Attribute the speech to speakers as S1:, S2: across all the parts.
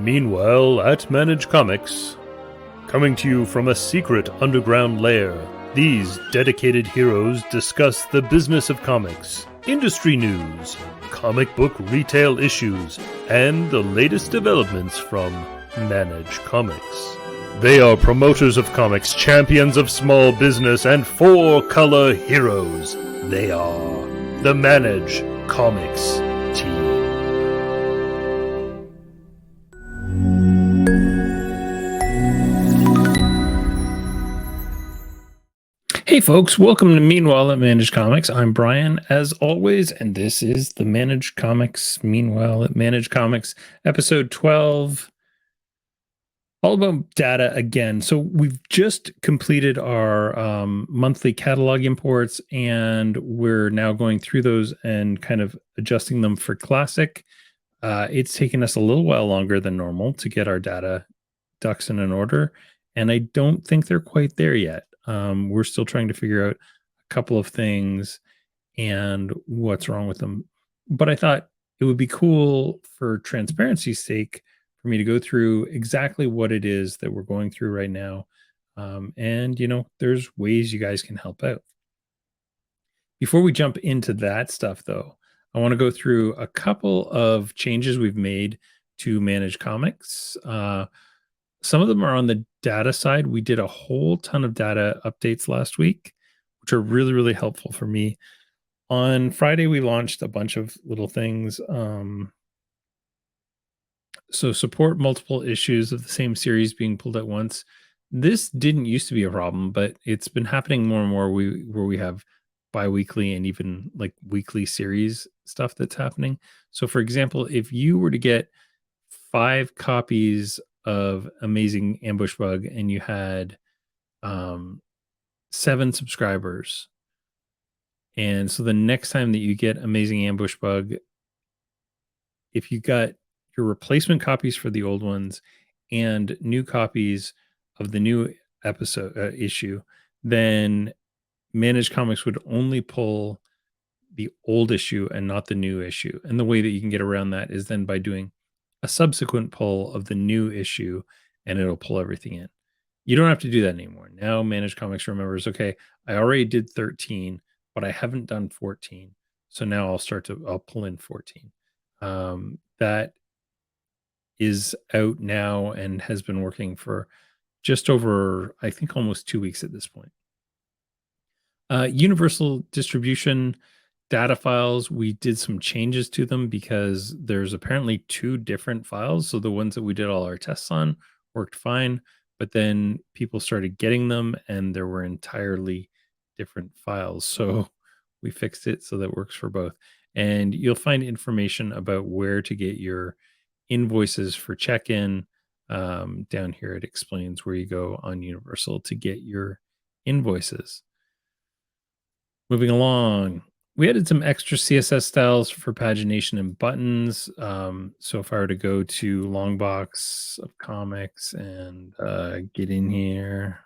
S1: Meanwhile, at Manage Comics, coming to you from a secret underground lair, these dedicated heroes discuss the business of comics, industry news, comic book retail issues, and the latest developments from Manage Comics. They are promoters of comics, champions of small business, and four-color heroes. They are the Manage Comics team. Hey folks, welcome to Meanwhile at Manage Comics. I'm Brian, as always, and this is the Manage Comics Meanwhile at Manage Comics, episode 12, all about data again. So we've just completed our monthly catalog imports, and we're now going through those and kind of adjusting them for Classic. It's taken us a little while longer than normal to get our data ducks in an order, and I don't think they're quite there yet. We're still trying to figure out a couple of things and what's wrong with them. But I thought it would be cool for transparency's sake for me to go through exactly what it is that we're going through right now. And, there's ways you guys can help out. Before we jump into that stuff, though, I want to go through a couple of changes we've made to Manage Comics. Some of them are on the data side. We did a whole ton of data updates last week, which are really, really helpful for me. On Friday, we launched a bunch of little things. So support multiple issues of the same series being pulled at once. This didn't used to be a problem, but it's been happening more and more where we have bi-weekly and even like weekly series stuff that's happening. So for example, if you were to get 5 copies of Amazing Ambush Bug and you had 7 subscribers, and so the next time that you get Amazing Ambush Bug, if you got your replacement copies for the old ones and new copies of the new episode issue, then Managed Comics would only pull the old issue and not the new issue. And the way that you can get around that is then by doing a subsequent pull of the new issue, and it'll pull everything in. You don't have to do that anymore. Now Managed Comics remembers, okay, I already did 13, but I haven't done 14. So now I'll pull in 14. That is out now and has been working for just over, I think, almost 2 weeks at this point. Universal distribution data files, we did some changes to them because there's apparently 2 different files. So the ones that we did all our tests on worked fine, but then people started getting them and there were entirely different files. So we fixed it so that it works for both. And you'll find information about where to get your invoices for check-in. Down here, it explains where you go on Universal to get your invoices. Moving along, we added some extra CSS styles for pagination and buttons. So if I were to go to Longbox of Comics and get in here,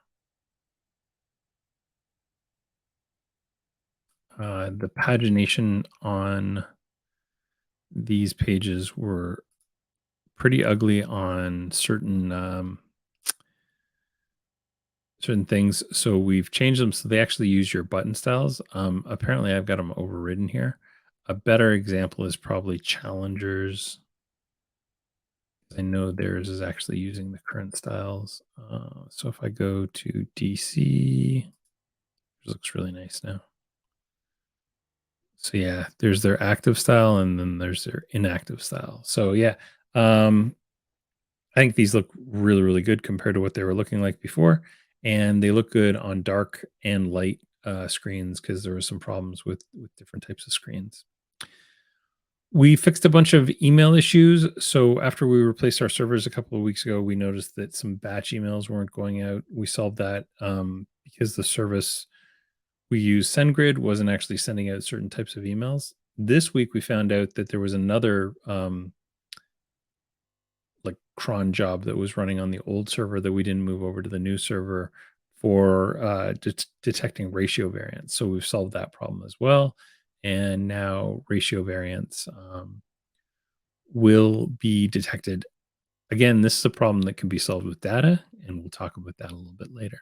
S1: the pagination on these pages were pretty ugly on certain things, so we've changed them so they actually use your button styles. Apparently I've got them overridden here. A better example is probably Challengers. I know theirs is actually using the current styles. So if I go to DC, it looks really nice now. So yeah, there's their active style and then there's their inactive style. So yeah, I think these look really, really good compared to what they were looking like before. And they look good on dark and light screens because there were some problems with different types of screens. We fixed a bunch of email issues. So after we replaced our servers a couple of weeks ago, we noticed that some batch emails weren't going out. We solved that because the service we use, SendGrid, wasn't actually sending out certain types of emails. This week, we found out that there was another cron job that was running on the old server that we didn't move over to the new server for detecting ratio variance. So we've solved that problem as well. And now ratio variance will be detected Again, this is a problem that can be solved with data, and we'll talk about that a little bit later.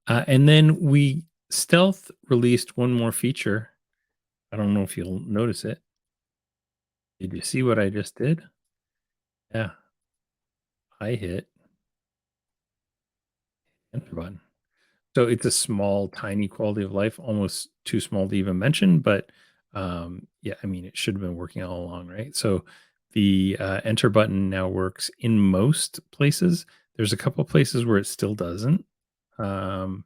S1: And then we stealth released one more feature. I don't know if you'll notice it. Did you see what I just did? Yeah, I hit enter button. So it's a small, tiny quality of life, almost too small to even mention. But yeah, I mean, it should have been working all along, right? So the enter button now works in most places. There's a couple of places where it still doesn't. Um,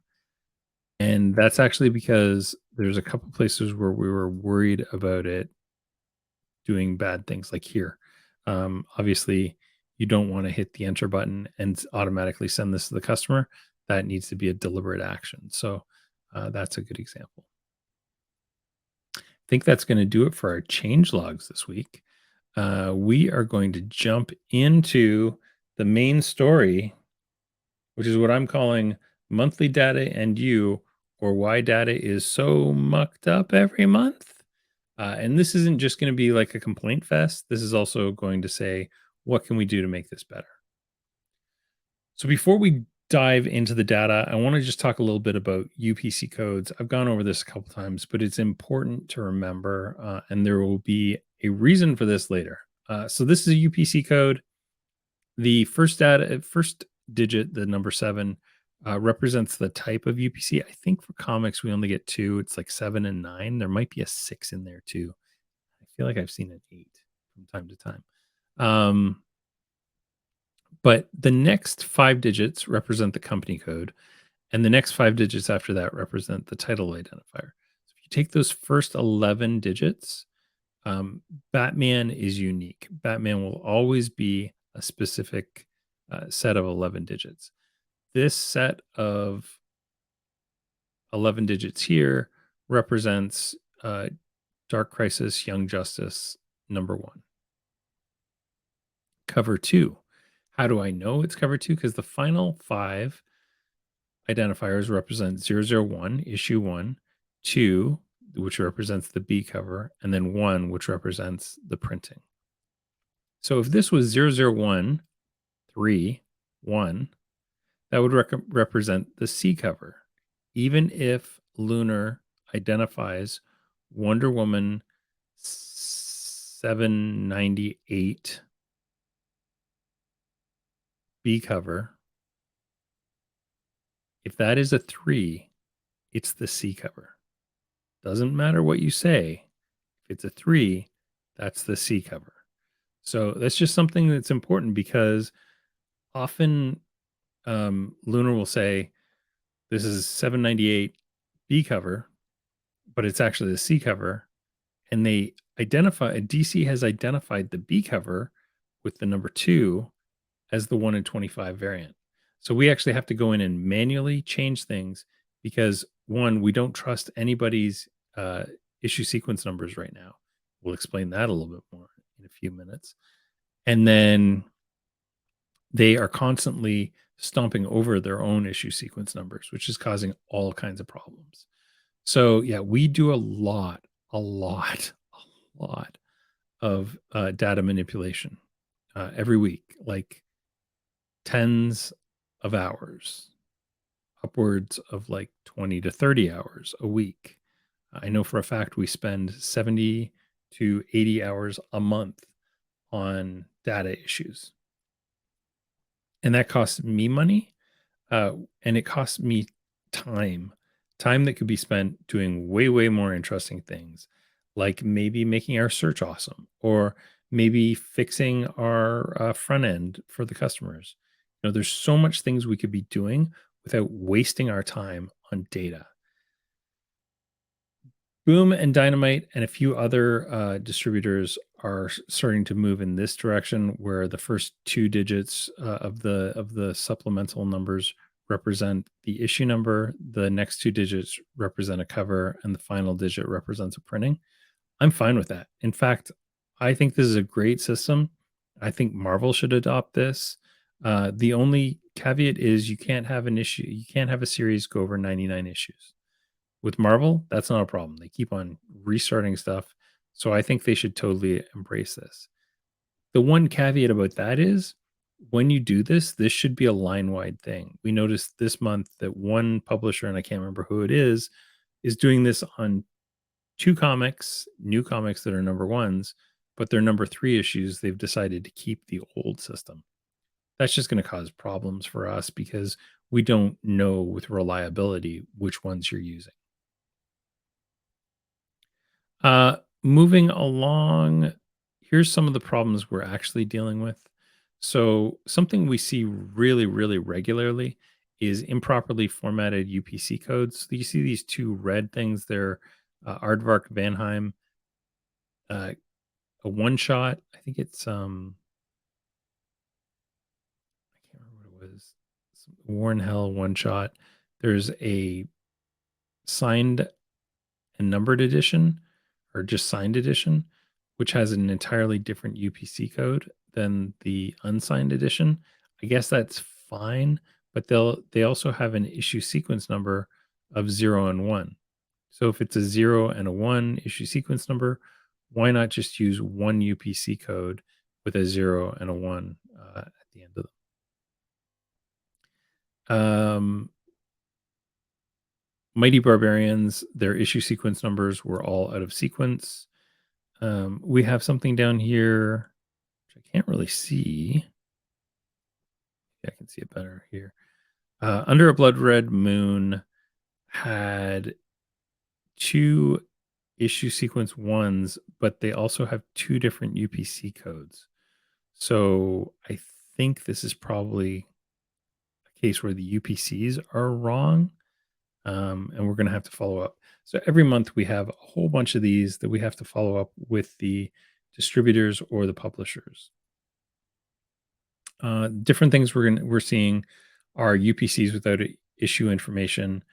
S1: and that's actually because there's a couple places where we were worried about it doing bad things, like here. Obviously, you don't want to hit the enter button and automatically send this to the customer. That needs to be a deliberate action. So that's a good example. I think that's going to do it for our change logs this week. We are going to jump into the main story, which is what I'm calling monthly data and you, or why data is so mucked up every month. And this isn't just going to be like a complaint fest. This is also going to say, what can we do to make this better? So before we dive into the data, I want to just talk a little bit about UPC codes. I've gone over this a couple times, but it's important to remember, and there will be a reason for this later. So this is a UPC code. The first digit, the number 7, represents the type of UPC. I think for comics we only get 2. It's like 7 and 9. There might be a 6 in there too. I feel like I've seen an 8 from time to time. But the next 5 digits represent the company code, and the next 5 digits after that represent the title identifier. So if you take those first 11 digits, um, Batman is unique. Batman will always be a specific set of 11 digits. This set of 11 digits here represents Dark Crisis, Young Justice, number 1. Cover 2. How do I know it's cover 2? Because the final 5 identifiers represent 001, issue 1, 2, which represents the B cover, and then 1, which represents the printing. So if this was 001, 3, 1, that would represent the C cover. Even if Lunar identifies Wonder Woman 798 B cover, if that is a 3, it's the C cover. Doesn't matter what you say. If it's a 3, that's the C cover. So that's just something that's important because often Lunar will say, this is 798 B cover, but it's actually the C cover. And DC has identified the B cover with the number 2 as the 1 in 25 variant. So we actually have to go in and manually change things because, one, we don't trust anybody's issue sequence numbers right now. We'll explain that a little bit more in a few minutes. And then they are constantly stomping over their own issue sequence numbers, which is causing all kinds of problems. So yeah, we do a lot of data manipulation every week, like tens of hours, upwards of like 20 to 30 hours a week. I know for a fact we spend 70 to 80 hours a month on data issues. And that costs me money, and it costs me time that could be spent doing way more interesting things, like maybe making our search awesome, or maybe fixing our front end for the customers. There's so much things we could be doing without wasting our time on data. Boom and Dynamite and a few other distributors are starting to move in this direction, where the first 2 digits of the supplemental numbers represent the issue number, the next 2 digits represent a cover, and the final digit represents a printing. I'm fine with that. In fact, I think this is a great system. I think Marvel should adopt this. The only caveat is you can't have a series go over 99 issues. With Marvel, that's not a problem. They keep on restarting stuff. So I think they should totally embrace this. The one caveat about that is when you do this, this should be a line wide thing. We noticed this month that one publisher, and I can't remember who it is doing this on two comics, new comics that are number ones, but their number three issues, they've decided to keep the old system. That's just going to cause problems for us because we don't know with reliability which ones you're using. Moving along, here's some of the problems we're actually dealing with. So, something we see really, really regularly is improperly formatted UPC codes. You see these two red things. They're Aardvark Vanheim, uh, a one shot. I think it's I can't remember what it was. Warren Hell one shot. There's a signed and numbered edition or just signed edition, which has an entirely different UPC code than the unsigned edition. I guess that's fine, but they also have an issue sequence number of 0 and 1. So if it's a 0 and a 1 issue sequence number, why not just use one UPC code with a 0 and a 1 at the end of them? Mighty Barbarians, their issue sequence numbers were all out of sequence. We have something down here which I can't really see. Yeah, I can see it better here. Under a Blood Red Moon had two issue sequence ones, but they also have two different UPC codes. So I think this is probably a case where the UPCs are wrong. And we're going to have to follow up. So every month we have a whole bunch of these that we have to follow up with the distributors or the publishers. Different things we're seeing are UPCs without issue information,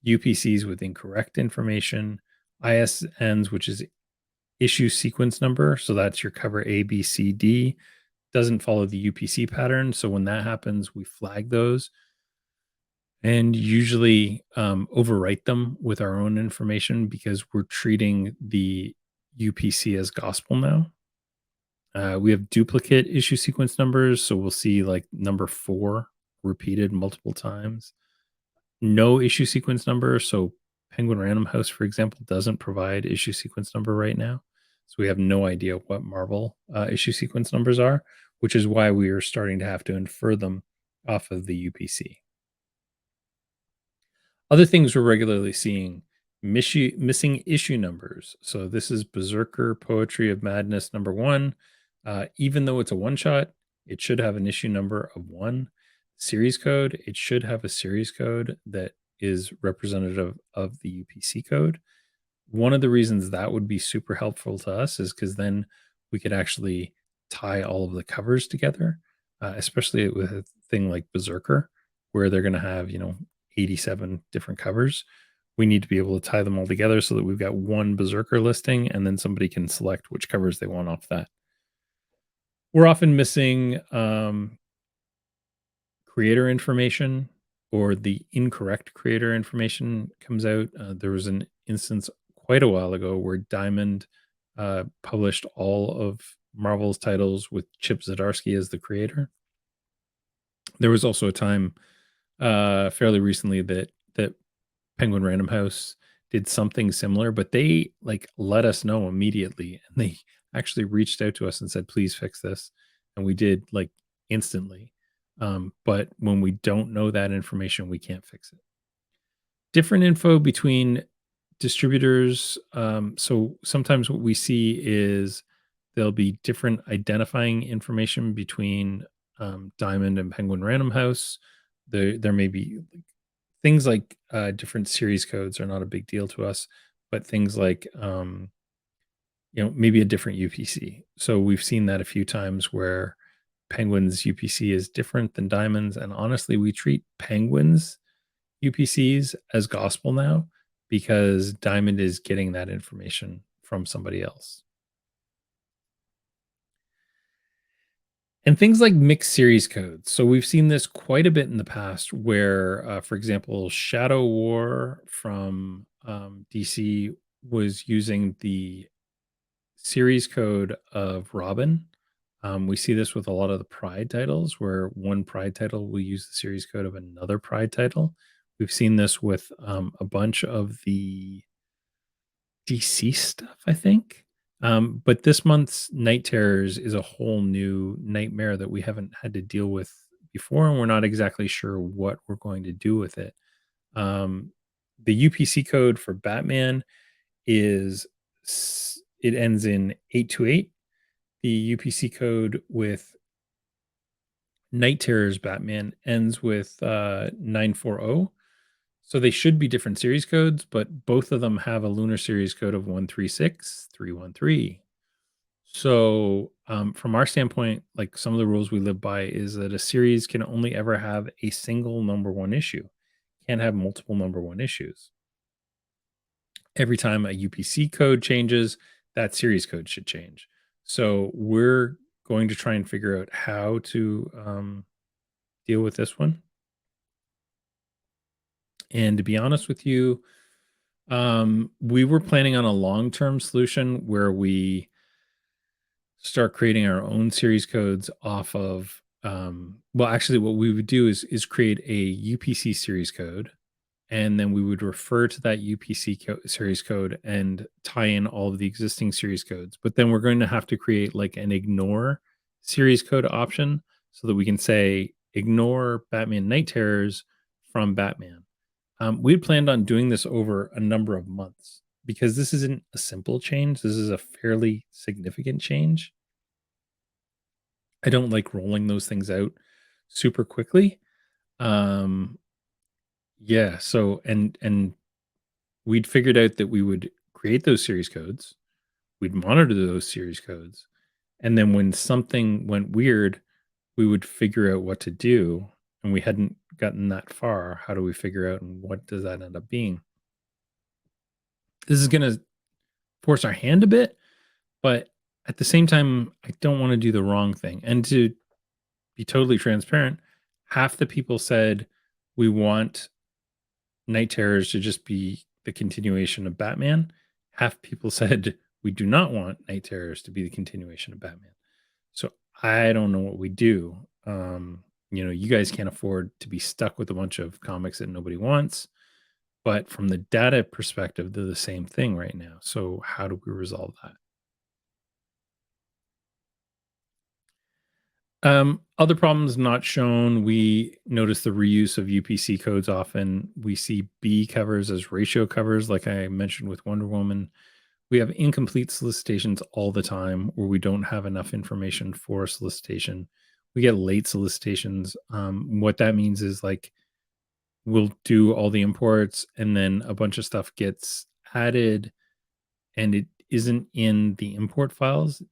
S1: UPCs with incorrect information, ISNs, which is issue sequence number. So that's your cover A, B, C, D. Doesn't follow the UPC pattern. So when that happens, we flag those and usually overwrite them with our own information because we're treating the UPC as gospel now. We have duplicate issue sequence numbers, so we'll see like number 4 repeated multiple times. No issue sequence number, so Penguin Random House, for example, doesn't provide issue sequence number right now. So we have no idea what Marvel issue sequence numbers are, which is why we are starting to have to infer them off of the UPC. Other things we're regularly seeing missing issue numbers. So this is Berserker Poetry of Madness number 1. Even though it's a one shot, it should have an issue number of 1. Series code, it should have a series code that is representative of the UPC code. One of the reasons that would be super helpful to us is because then we could actually tie all of the covers together, especially with a thing like Berserker, where they're going to have, 87 different covers. We need to be able to tie them all together so that we've got one Berserker listing and then somebody can select which covers they want off that. We're often missing creator information or the incorrect creator information comes out. There was an instance quite a while ago where Diamond published all of Marvel's titles with Chip Zdarsky as the creator. There was also a time fairly recently that Penguin Random House did something similar, but they like let us know immediately and they actually reached out to us and said, please fix this. And we did like instantly. But when we don't know that information, we can't fix it. Different info between distributors. So sometimes what we see is there'll be different identifying information between Diamond and Penguin Random House. There may be things like different series codes are not a big deal to us, but things like maybe a different UPC. So we've seen that a few times where Penguin's UPC is different than Diamond's, and honestly, we treat Penguin's UPCs as gospel now because Diamond is getting that information from somebody else. And things like mixed series codes. So we've seen this quite a bit in the past where, for example, Shadow War from DC was using the series code of Robin, We see this with a lot of the Pride titles, where one Pride title will use the series code of another Pride title. We've seen this with a bunch of the DC stuff, I think. But this month's Night Terrors is a whole new nightmare that we haven't had to deal with before, and we're not exactly sure what we're going to do with it. Um, the UPC code for Batman is it ends in 828. The UPC code with Night Terrors Batman ends with 940. So they should be different series codes, but both of them have a lunar series code of 136313. So from our standpoint, like some of the rules we live by is that a series can only ever have a single number one issue, can't have multiple number one issues. Every time a UPC code changes, that series code should change. So we're going to try and figure out how to deal with this one. And to be honest with you, we were planning on a long-term solution where we start creating our own series codes off of well, actually what we would do is create a UPC series code, and then we would refer to that series code and tie in all of the existing series codes. But then we're going to have to create like an ignore series code option so that we can say ignore Batman Night Terrors from Batman. We had planned on doing this over a number of months because this isn't a simple change. This is a fairly significant change. I don't like rolling those things out super quickly. Um, yeah. So and we'd figured out that we would create those series codes. We'd monitor those series codes, and then when something went weird, we would figure out what to do. And we hadn't gotten that far. How do we figure out, and what does that end up being? This is going to force our hand a bit, but at the same time, I don't want to do the wrong thing. And to be totally transparent, half the people said we want Night Terrors to just be the continuation of Batman. Half people said we do not want Night Terrors to be the continuation of Batman. So I don't know what we do. You guys can't afford to be stuck with a bunch of comics that nobody wants. But from the data perspective, they're the same thing right now. So how do we resolve that? Other problems not shown. We notice the reuse of UPC codes often. We see B covers as ratio covers, like I mentioned with Wonder Woman. We have incomplete solicitations all the time where we don't have enough information for a solicitation. We get late solicitations. What that means is like we'll do all the imports and then a bunch of stuff gets added and it isn't in the import files.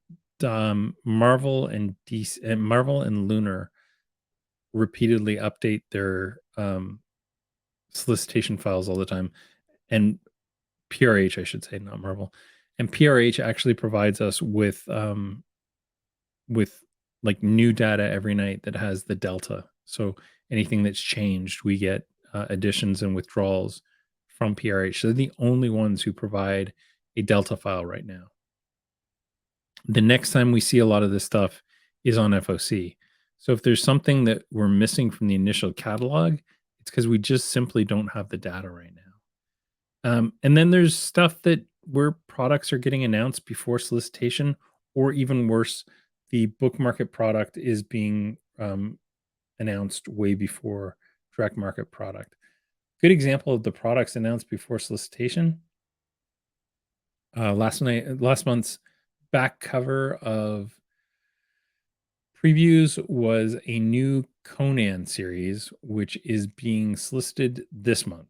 S1: Marvel and DC, and Marvel and Lunar repeatedly update their solicitation files all the time, and PRH, I should say, not Marvel, and PRH actually provides us with like new data every night that has the delta. So anything that's changed, we get additions and withdrawals from PRH. So they're the only ones who provide a delta file right now. The next time we see a lot of this stuff is on FOC. So if there's something that we're missing from the initial catalog, it's because we just simply don't have the data right now. And then there's stuff that where products are getting announced before solicitation, or even worse, the book market product is being announced way before direct market product. Good example of the products announced before solicitation. Last month's back cover of previews was a new Conan series, which is being solicited this month.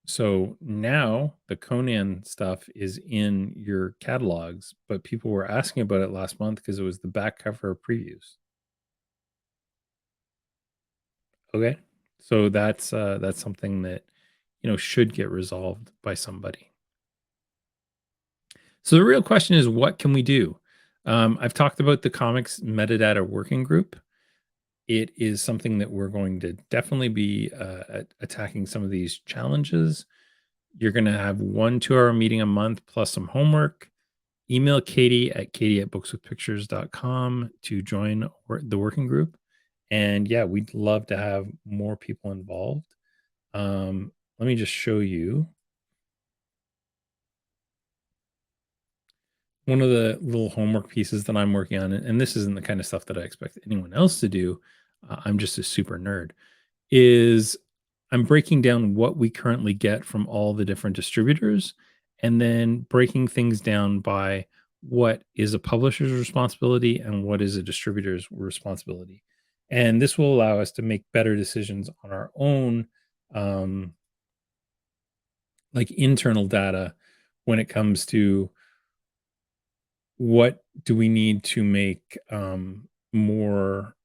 S1: So now the Conan stuff is in your catalogs, but people were asking about it last month because it was the back cover of previews. Okay, so that's something that should get resolved by somebody. So the real question is, what can we do? I've talked about the comics metadata working group. It is something that we're going to definitely be attacking some of these challenges. You're going to have 1 2-hour meeting a month plus some homework. email Katie at bookswithpictures.com to join the working group. And yeah, we'd love to have more people involved. Let me just show you one of the little homework pieces that I'm working on. And this isn't the kind of stuff that I expect anyone else to do. I'm just a super nerd. Is I'm breaking down what we currently get from all the different distributors and then breaking things down by what is a publisher's responsibility and what is a distributor's responsibility. And this will allow us to make better decisions on our own, um, like internal data when it comes to what do we need to make more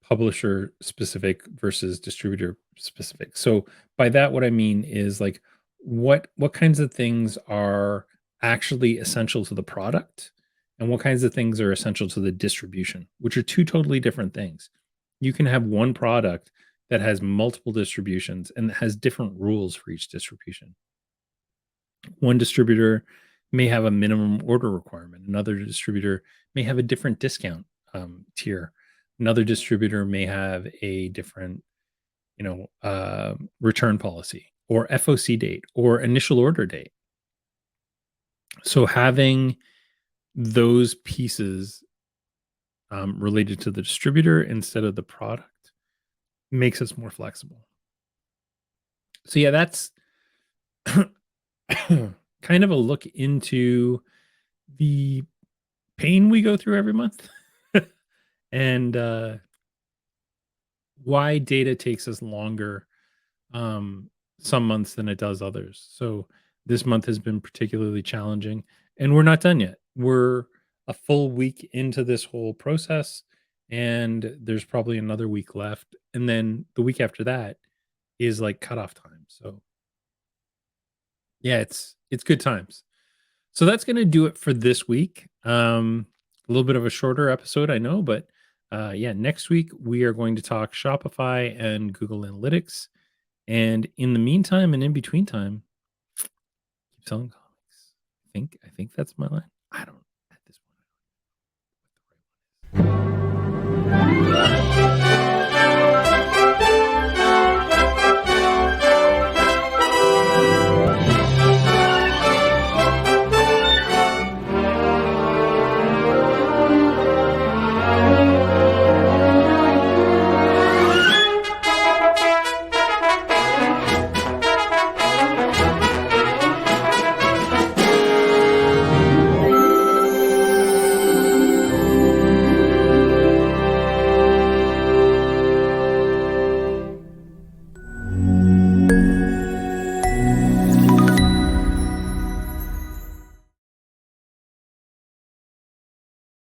S1: publisher specific versus distributor specific. So by that what I mean is like what kinds of things are actually essential to the product and what kinds of things are essential to the distribution, which are two totally different things. You can have one product that has multiple distributions and has different rules for each distribution. One distributor may have a minimum order requirement. Another distributor may have a different discount tier. Another distributor may have a different, return policy or FOC date or initial order date. So having those pieces related to the distributor instead of the product makes us more flexible. So yeah, that's kind of a look into the pain we go through every month and why data takes us longer some months than it does others. So this month has been particularly challenging and we're not done yet. We're a full week into this whole process and there's probably another week left. And then the week after that is like cutoff time. So yeah, it's good times. So that's going to do it for this week. A little bit of a shorter episode, I know, but yeah, next week we are going to talk Shopify and Google Analytics. And in the meantime and in between time, keep selling comics. I think that's my line. I don't know.